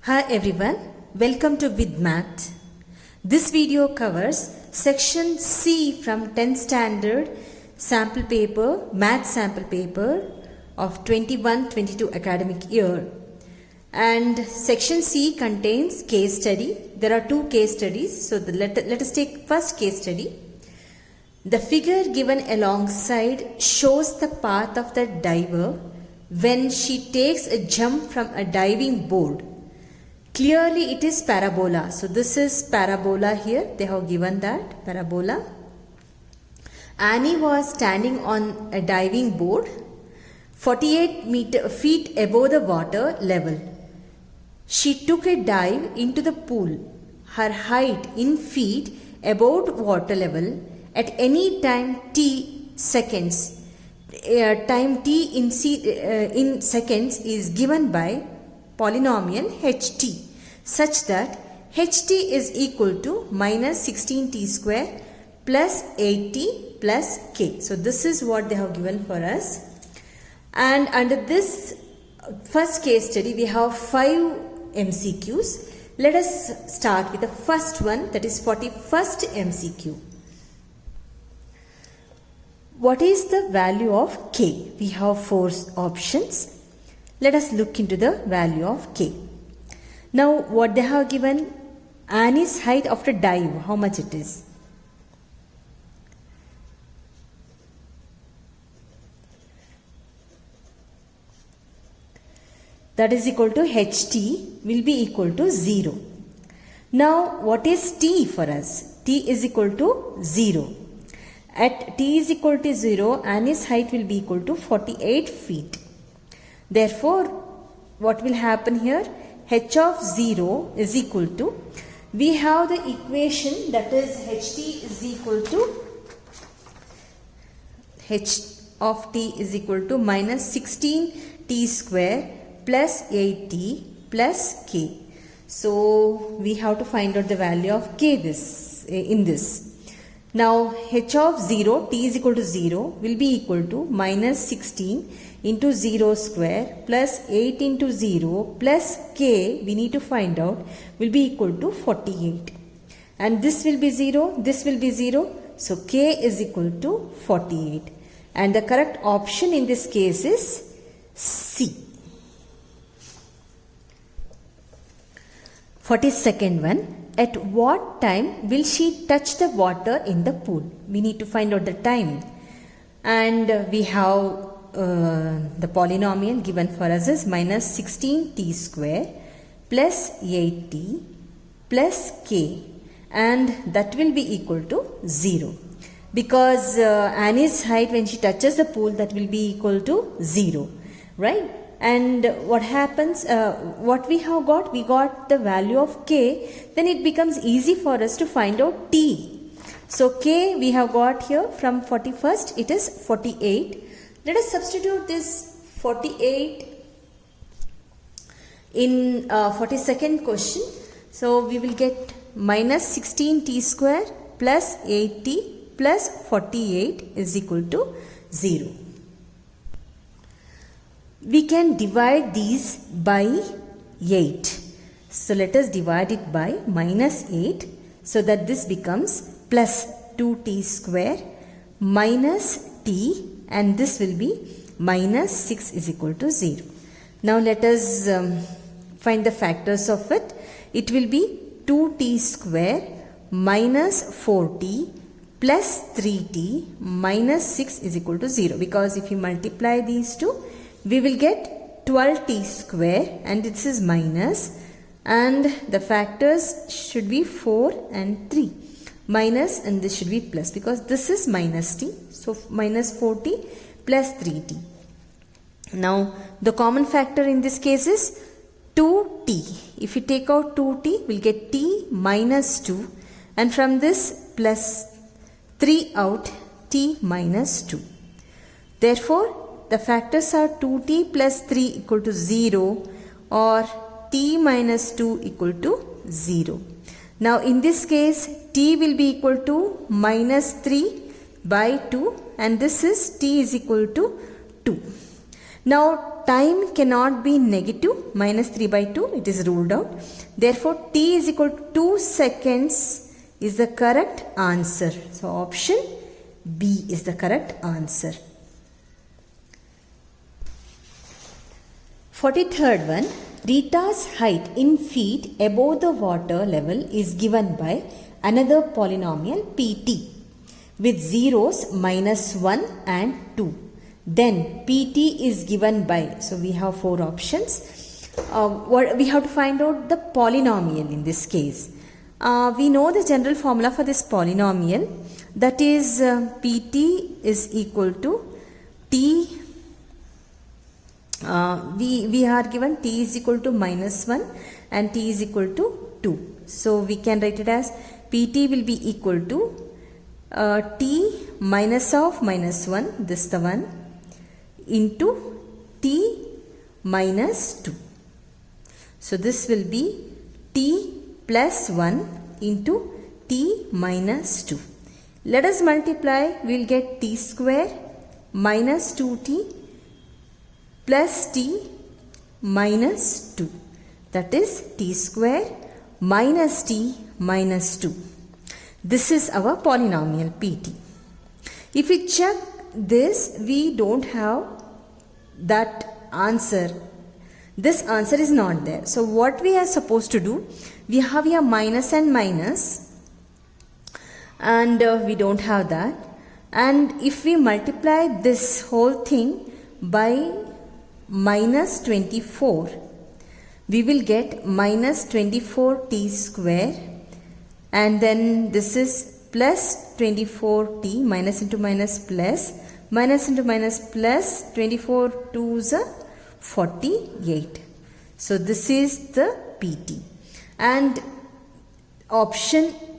Hi everyone, welcome to With Math. This video covers section C from 10th standard sample paper, math sample paper of 21-22 academic year. And section C contains case study. There are two case studies. So let us take first case study. The figure given alongside shows the path of the diver when she takes a jump from a diving board. Clearly it is parabola. So this is parabola here. They have given that parabola. Annie was standing on a diving board 48 feet above the water level. She took a dive into the pool. Her height in feet above water level at any time t seconds. Time t in seconds is given by polynomial ht such that ht is equal to minus 16t square plus 8t plus k. So this is what they have given for us. And under this first case study we have 5 MCQs. Let us start with the first one, that is 41st MCQ. What is the value of k? We have 4 options. Let us look into the value of k. Now what they have given, Annie's height after dive, how much it is? That is equal to ht will be equal to 0. Now what is t for us? T is equal to 0. At t is equal to 0, Annie's height will be equal to 48 feet. Therefore, what will happen here? H of 0 is equal to, we have the equation that is ht is equal to, h of t is equal to minus 16t square plus 8t plus k. So, we have to find out the value of k in this. Now, h of 0, t is equal to 0 will be equal to minus 16 into 0 square plus 8 into 0 plus k, we need to find out, will be equal to 48. And this will be 0, this will be 0. So, k is equal to 48. And the correct option in this case is C. 42nd one. At what time will she touch the water in the pool? We need to find out the time. And we have the polynomial given for us is minus 16t square plus 8t plus k. And that will be equal to 0. Because Annie's height when she touches the pool, that will be equal to 0. Right? And what happens, what we have got, we got the value of k, then it becomes easy for us to find out t. So k we have got here from 41st, it is 48. Let us substitute this 48 in 42nd question. So we will get minus 16t square plus 8t plus 48 is equal to 0. We can divide these by 8. So let us divide it by minus 8 so that this becomes plus 2t square minus t, and this will be minus 6 is equal to 0. Now let us find the factors of it. It will be 2t square minus 4t plus 3t minus 6 is equal to 0, because if you multiply these two, we will get 12t square, and this is minus, and the factors should be 4 and 3. Minus, and this should be plus, because this is minus t. So minus 4t plus 3t. Now the common factor in this case is 2t. If you take out 2t, we'll get t minus 2, and from this plus 3 out, t minus 2. Therefore, the factors are 2t plus 3 equal to 0 or t minus 2 equal to 0. Now in this case, t will be equal to minus 3 by 2, and this is t is equal to 2. Now time cannot be negative, minus 3 by 2, it is ruled out. Therefore, t is equal to 2 seconds is the correct answer. So, option B is the correct answer. 43rd one, Rita's height in feet above the water level is given by another polynomial pt with zeros minus 1 and 2. Then pt is given by, so we have 4 options. We have to find out the polynomial in this case. We know the general formula for this polynomial, that is pt is equal to t. We are given t is equal to minus 1 and t is equal to 2. So we can write it as pt will be equal to t minus of minus 1, this the one, into t minus 2. So this will be t plus 1 into t minus 2. Let us multiply, we will get t square minus 2t plus t minus 2. That is t square minus t minus 2. This is our polynomial pt. If we check this, we don't have that answer. This answer is not there. So what we are supposed to do, we have here minus and minus, and we don't have that. And if we multiply this whole thing by minus 24, we will get minus 24t square, and then this is plus 24t, minus into minus plus, minus into minus plus, 24 2s are 48. So this is the pt, and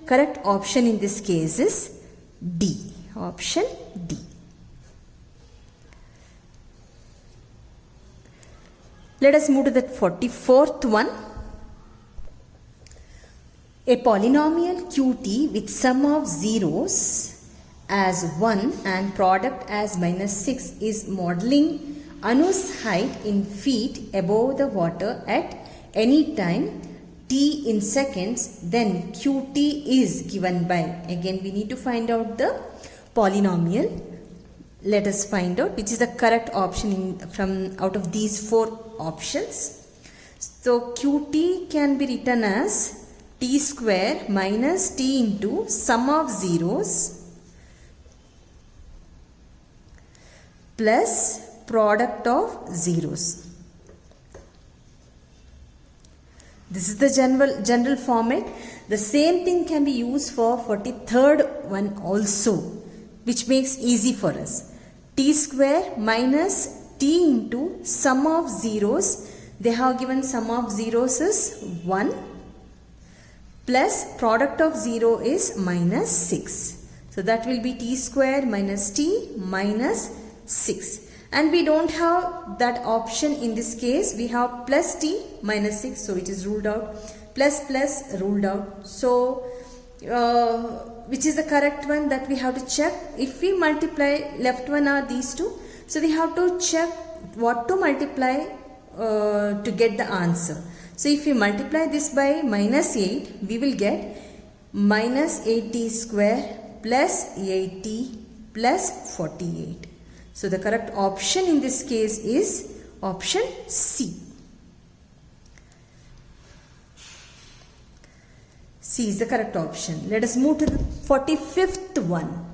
correct option in this case is D, option D. Let us move to the 44th one. A polynomial qt with sum of zeros as 1 and product as minus 6 is modeling Anu's height in feet above the water at any time t in seconds, then qt is given by. Again we need to find out the polynomial. Let us find out which is the correct option from out of these 4 options. So qt can be written as t square minus t into sum of zeros plus product of zeros. This is the general format. The same thing can be used for 43rd one also, which makes easy for us. T square minus t into sum of zeros. They have given sum of zeros is 1 plus product of 0 is minus 6. So that will be t square minus t minus 6. And we don't have that option in this case. We have plus t minus 6. So it is ruled out. Plus ruled out. So which is the correct one that we have to check. If we multiply, left one are these two. So we have to check what to multiply to get the answer. So if we multiply this by minus 8, we will get minus 8t square plus 8t plus 48. So the correct option in this case is option C. C is the correct option. Let us move to the 45th one.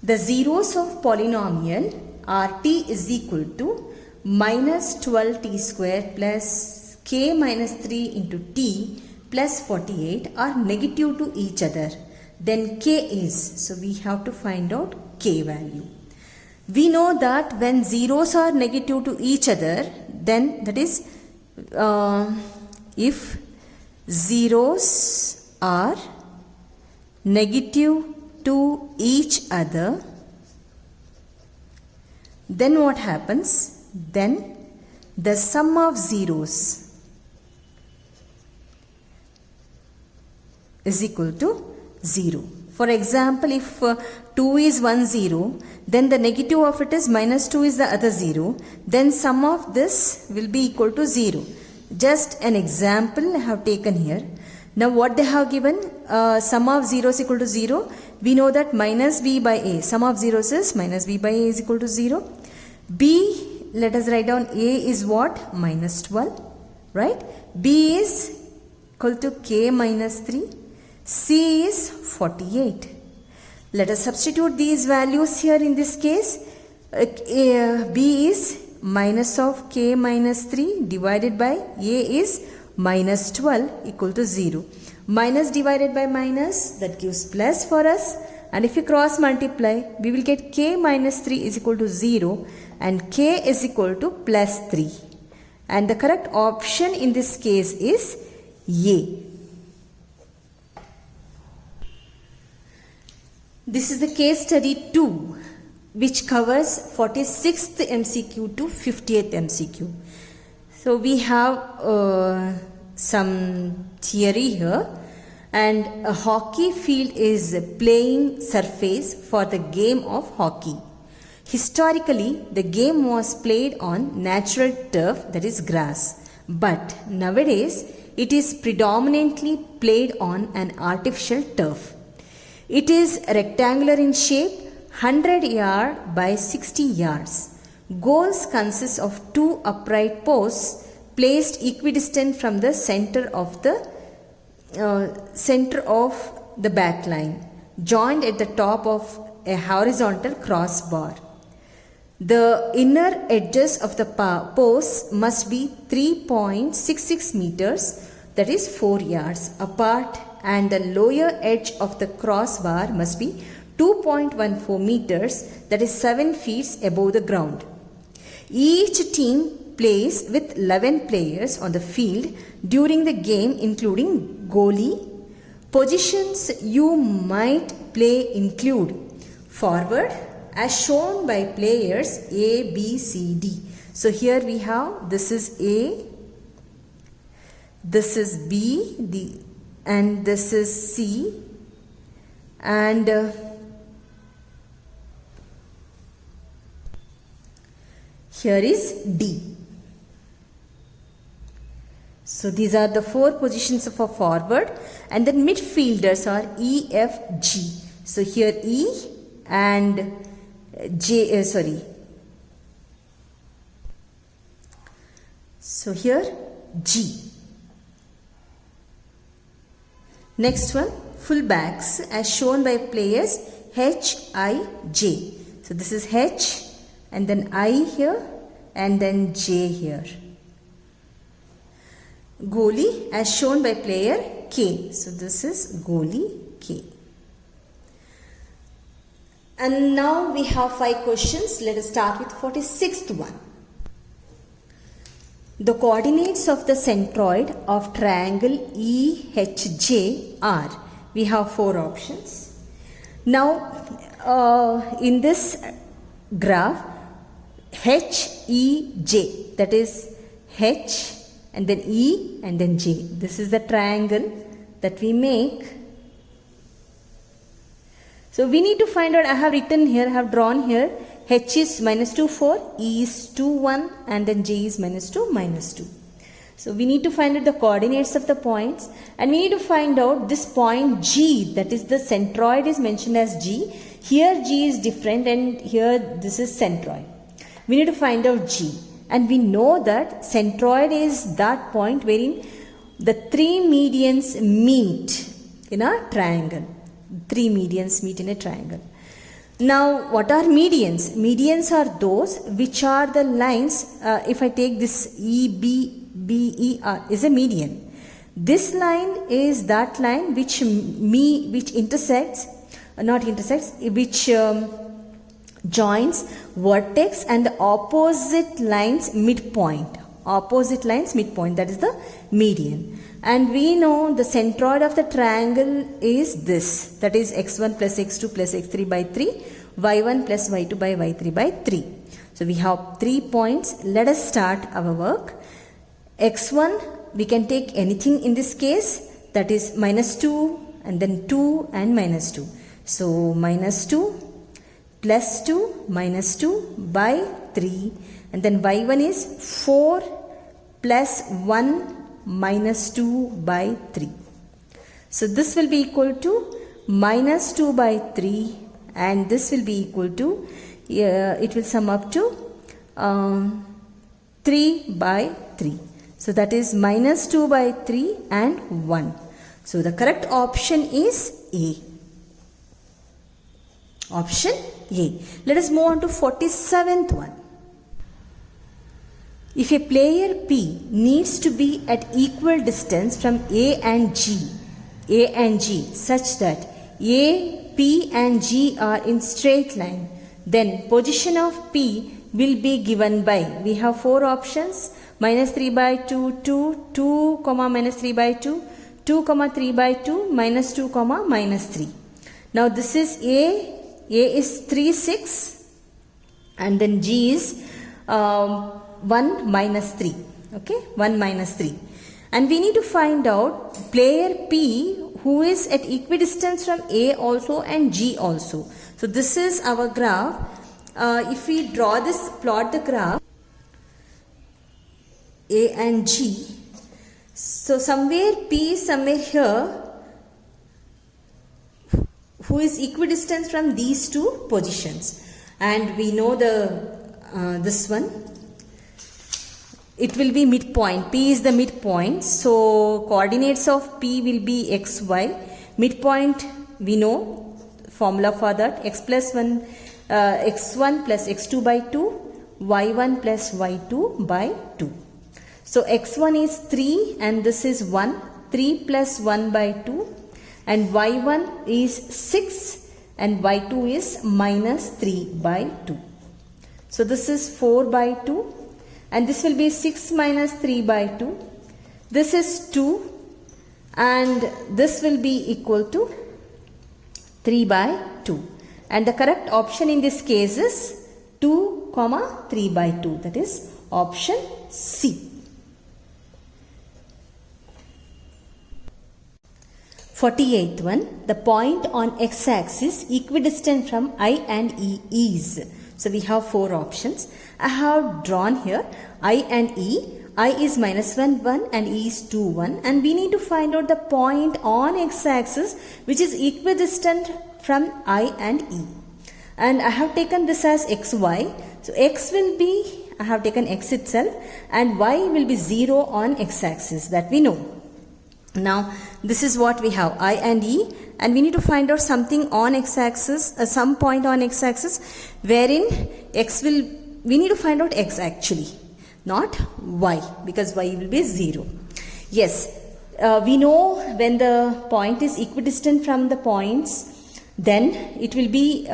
The zeros of polynomial rt is equal to minus 12t square plus k minus 3 into t plus 48 are negative to each other. Then k is, so we have to find out k value. We know that when zeros are negative to each other, then that is if zeros are negative to each other, then what happens? Then the sum of zeros is equal to 0. For example, if 2 is 1 0, then the negative of it is minus 2 is the other 0. Then sum of this will be equal to 0. Just an example I have taken here. Now what they have given, sum of zeros equal to 0. We know that minus b by a, sum of zeros is minus b by a is equal to 0. B, let us write down a is what? Minus 12, right? B is equal to k minus 3. C is 48. Let us substitute these values here in this case. B is minus of k minus 3 divided by a is minus 12 equal to 0. Minus divided by minus, that gives plus for us. And if you cross multiply, we will get k minus 3 is equal to 0 and k is equal to plus 3. And the correct option in this case is A. This is the case study 2, which covers 46th MCQ to 50th MCQ. So we have some theory here, and a hockey field is a playing surface for the game of hockey. Historically, the game was played on natural turf, that is grass, but nowadays it is predominantly played on an artificial turf. It is rectangular in shape, 100 yards by 60 yards. Goals consist of 2 upright posts placed equidistant from the center of the back line, joined at the top of a horizontal crossbar. The inner edges of the posts must be 3.66 meters, that is 4 yards apart, and the lower edge of the crossbar must be 2.14 meters, that is 7 feet above the ground. Each team plays with 11 players on the field during the game, including goalie. Positions you might play include forward, as shown by players A, B, C, D. So here we have, this is A, this is B, and this is C, and here is D. So these are the 4 positions of a forward, and then midfielders are E, F, G. So here E and J, so here G. Next one, fullbacks as shown by players H, I, J. So this is H and then I here and then J here. Goalie as shown by player K. So this is goalie K. And now we have 5 questions. Let us start with 46th one. The coordinates of the centroid of triangle EHJ are. We have 4 options. Now in this graph, HEJ, that is H and then E and then J. This is the triangle that we make. So we need to find out, I have written here, I have drawn here, H is minus 2, 4, E is 2, 1 and then J is minus 2, minus 2. So we need to find out the coordinates of the points, and we need to find out this point G, that is the centroid is mentioned as G. Here G is different and here this is centroid. We need to find out G, and we know that centroid is that point wherein the 3 medians meet in a triangle. 3 medians meet in a triangle. Now what are medians? Medians are those which are the lines, if I take this EBBER is a median. This line is that line which intersects, which joins vertex and the opposite lines midpoint. Opposite lines midpoint, that is the median. And we know the centroid of the triangle is this, that is x1 plus x2 plus x3 by 3, y1 plus y2 by y3 by 3. So we have 3 points. Let us start our work. x1, we can take anything in this case, that is minus 2 and then 2 and minus 2. So minus 2 plus 2 minus 2 by 3, and then y1 is 4 plus 1 minus 2 by 3. So this will be equal to minus 2 by 3, and this will be equal to, it will sum up to 3 by 3. So that is minus 2 by 3 and 1. So the correct option is A. Option A. Let us move on to 47th one. If a player P needs to be at equal distance from A and G such that A, P and G are in straight line, then position of P will be given by, we have 4 options, minus 3 by 2, 2, 2, minus 3 by 2, 2, 3 by 2, minus 2, minus 3. Now this is A is 3, 6, and then G is 1 minus 3, okay, 1 minus 3. And we need to find out player P who is at equidistance from A also and G also. So this is our graph. If we draw this, plot the graph A and G. So somewhere P is somewhere here who is equidistant from these two positions, and we know the this one, it will be midpoint. P is the midpoint, so coordinates of P will be x, y. Midpoint, we know formula for that, x1 plus x2 by 2, y1 plus y2 by 2. So x1 is 3 and this is 1, 3 plus 1 by 2, and y1 is 6 and y2 is minus 3 by 2. So this is 4 by 2, and this will be 6 minus 3 by 2. This is 2, and this will be equal to 3 by 2. And the correct option in this case is 2, 3 by 2. That is option C. 48th one, the point on x-axis equidistant from I and E is. So we have 4 options. I have drawn here I and E. I is minus 1, 1 and E is 2, 1. And we need to find out the point on x-axis which is equidistant from I and E. And I have taken this as xy. So x will be, I have taken x itself, and y will be 0 on x-axis, that we know. Now this is what we have, I and E, and we need to find out something on x-axis, some point on x-axis wherein x will, we need to find out x actually, not y, because y will be 0. Yes, we know when the point is equidistant from the points, then it will be,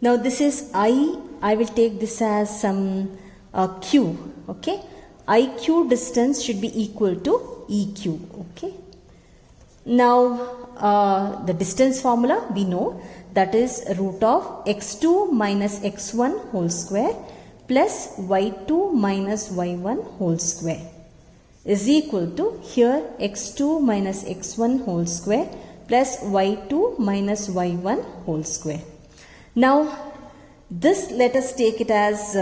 now this is I will take this as some q, okay. IQ distance should be equal to EQ, okay. Now the distance formula we know, that is root of x2 minus x1 whole square plus y2 minus y1 whole square is equal to, here x2 minus x1 whole square plus y2 minus y1 whole square. Now this, let us take it as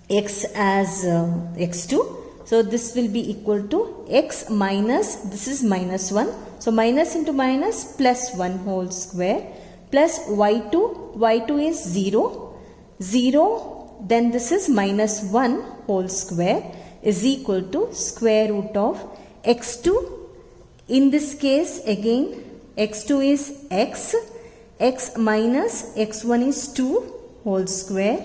x as x2. So this will be equal to x minus, this is minus 1. So minus into minus plus 1 whole square plus y2 is 0, 0, then this is minus 1 whole square is equal to square root of x2. In this case again x2 is x minus x1 is 2 whole square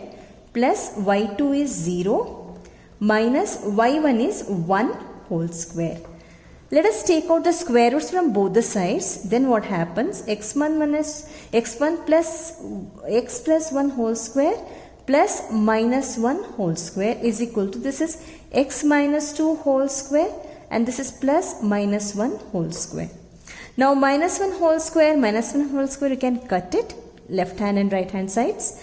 plus y2 is 0 minus y1 is 1 whole square. Let us take out the square roots from both the sides. Then what happens? x1 minus x1 plus x plus 1 whole square plus minus 1 whole square is equal to, this is x minus 2 whole square and this is plus minus 1 whole square. Now minus 1 whole square, you can cut it left hand and right hand sides.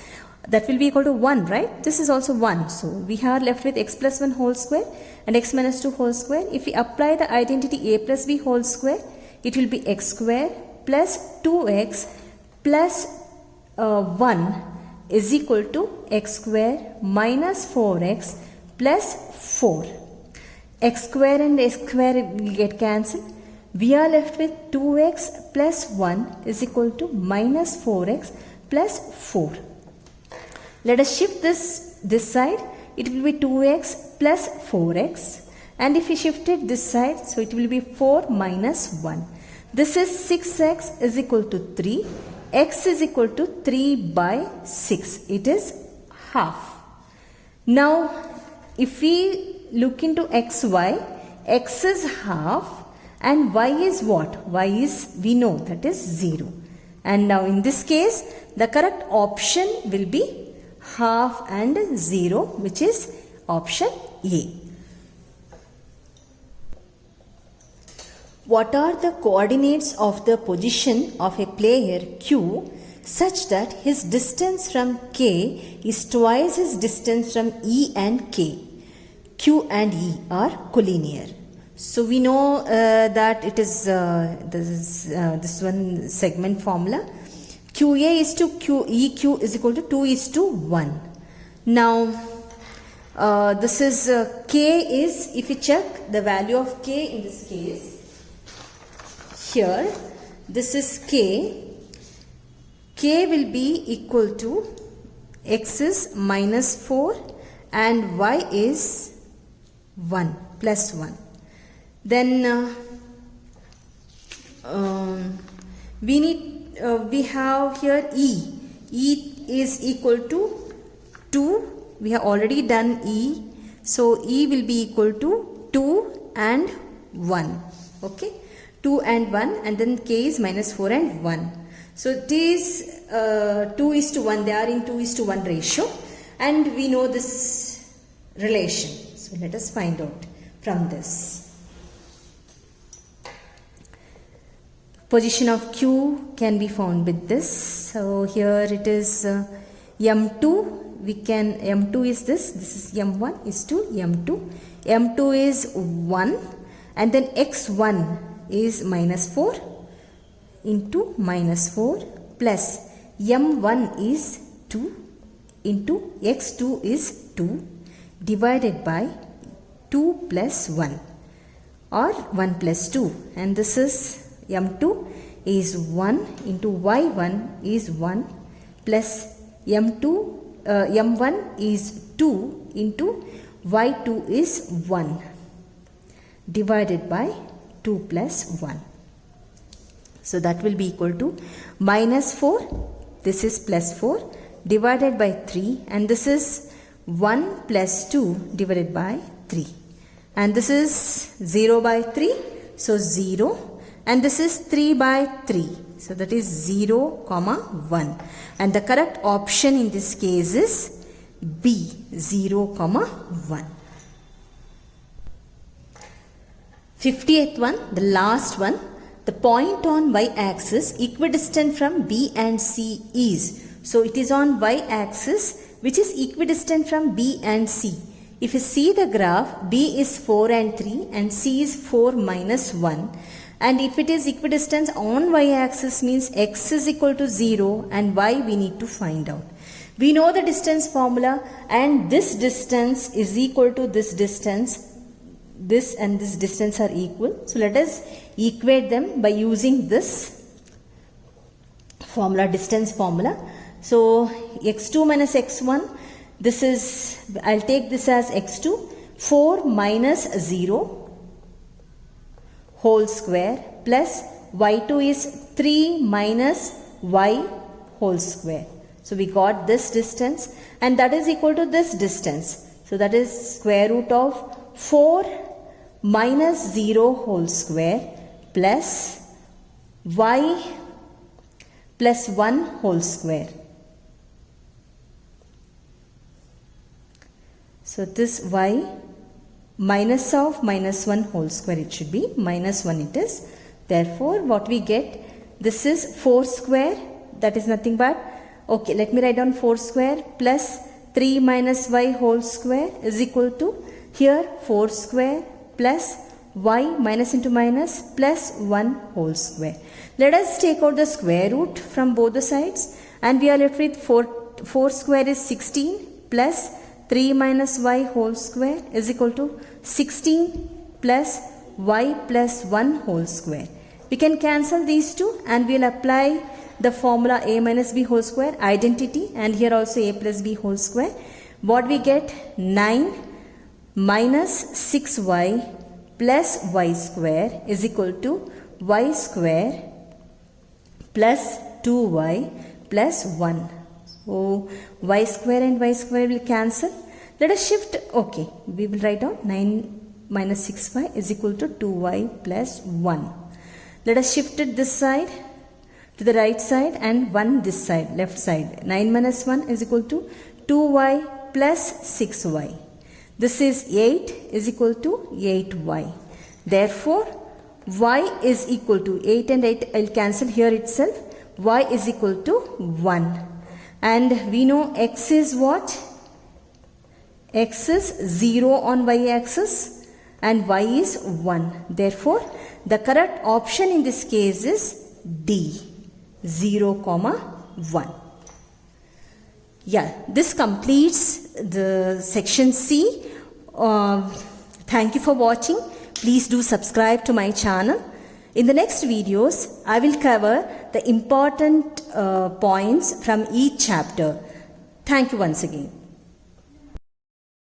That will be equal to 1, right? This is also 1. So we are left with x plus 1 whole square and x minus 2 whole square. If we apply the identity a plus b whole square, it will be x square plus 2x plus 1 is equal to x square minus 4x plus 4. X square and x square will get cancelled. We are left with 2x plus 1 is equal to minus 4x plus 4. Let us shift this side. It will be 2x plus 4x. And if we shift it this side, so it will be 4 minus 1. This is 6x is equal to 3. X is equal to 3 by 6. It is half. Now, if we look into xy, x is half and y is what? Y is, we know, that is 0. And now in this case, the correct option will be half and 0, which is option A. What are the coordinates of the position of a player Q such that his distance from K is twice his distance from E and K? Q and E are collinear. So we know that it is this one segment formula. QA is to QEQ is equal to 2 is to 1. Now this is K is, if you check the value of K in this case, here this is K. K will be equal to x is minus 4 and y is 1 plus 1. Then we have here E. E is equal to 2. We have already done E. So E will be equal to 2 and 1. Okay. 2 and 1, and then K is minus 4 and 1. So it is 2 is to 1. They are in 2 is to 1 ratio. And we know this relation. So let us find out from this. Position of Q can be found with this. So here it is M2. M2 is this. This is M1 is to M2. M2 is 1. And then X1 is minus 4 into minus 4 plus M1 is 2 into X2 is 2 divided by 2 plus 1 or 1 plus 2, and this is M2 is 1 into Y1 is 1 plus M1 is 2 into Y2 is 1 divided by 2 plus 1. So that will be equal to minus 4, this is plus 4 divided by 3, and this is 1 plus 2 divided by 3, and this is 0 by 3, so 0, and this is 3 by 3, so that is 0 comma 1, and the correct option in this case is B, 0 comma 1. 50th one, the last one. The point on y-axis equidistant from B and C is. So it is on y-axis which is equidistant from B and C. If you see the graph, B is 4 and 3 and C is 4 minus 1. And if it is equidistant on y-axis means x is equal to 0 and y we need to find out. We know the distance formula, and this distance is equal to this distance. This and this distance are equal. So let us equate them by using this formula, distance formula. So x2 minus x1, this is, I'll take this as x2, 4 minus 0 whole square plus y2 is 3 minus y whole square. So we got this distance, and that is equal to this distance. So that is square root of 4 minus 0 whole square plus y plus 1 whole square. So this y minus of minus 1 whole square, it should be minus 1 it is. Therefore what we get, this is 4 square, that is nothing but, okay, let me write down 4 square plus 3 minus y whole square is equal to, here 4 square plus y minus into minus plus 1 whole square. Let us take out the square root from both the sides and we are left with 4 square is 16 plus 3 minus y whole square is equal to 16 plus y plus 1 whole square. We can cancel these two and we will apply the formula a minus b whole square identity, and here also a plus b whole square. What we get? 9 minus 6y plus y square is equal to y square plus 2y plus 1. So y square and y square will cancel. Let us shift. Okay, we will write down 9 minus 6y is equal to 2y plus 1. Let us shift it this side to the right side and 1 this side, left side. 9 minus 1 is equal to 2y plus 6y. This is 8 is equal to 8y. Therefore, y is equal to 8 and 8 I will cancel here itself. Y is equal to 1. And we know x is what? X is 0 on y axis and y is 1. Therefore, the correct option in this case is D, 0, 1. Yeah, this completes the section C. Thank you for watching. Please do subscribe to my channel. In the next videos, I will cover the important points from each chapter. Thank you once again.